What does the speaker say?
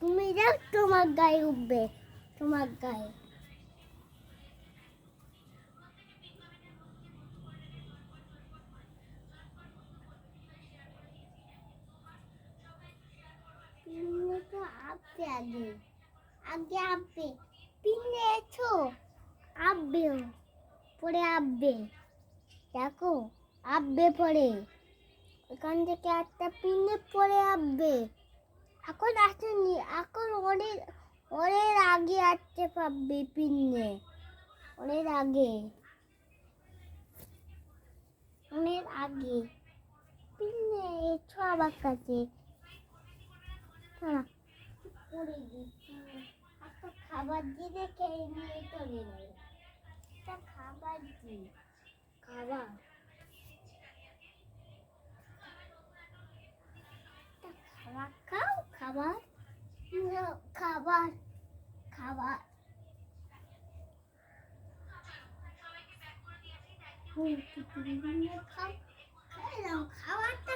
তুমি যাও, তোমার গায়ে উঠবে, তোমার গায়ে। পিনে তো আপে আগে, আগে আপে পিনে এছো, আপবেও পরে আপবে, দেখো আপবে পরে এখান থেকে একটা পিনে পরে আপবে। এখন আসেনি, এখন ওরের ওরের আগে আসতে পারবে পিনে, ওরের আগে, ওরের আগে পিনে এছো আমার কাছে। পড়ে গেছি, একটা খাবার দিয়ে খেয়ে নিয়ে চলে গেল। একটা খাবার দি, খাবার, একটা খাবার খাও, খাবার নাও, খাবার, খাবার খাও, খেয়ে নাও, খাবারটা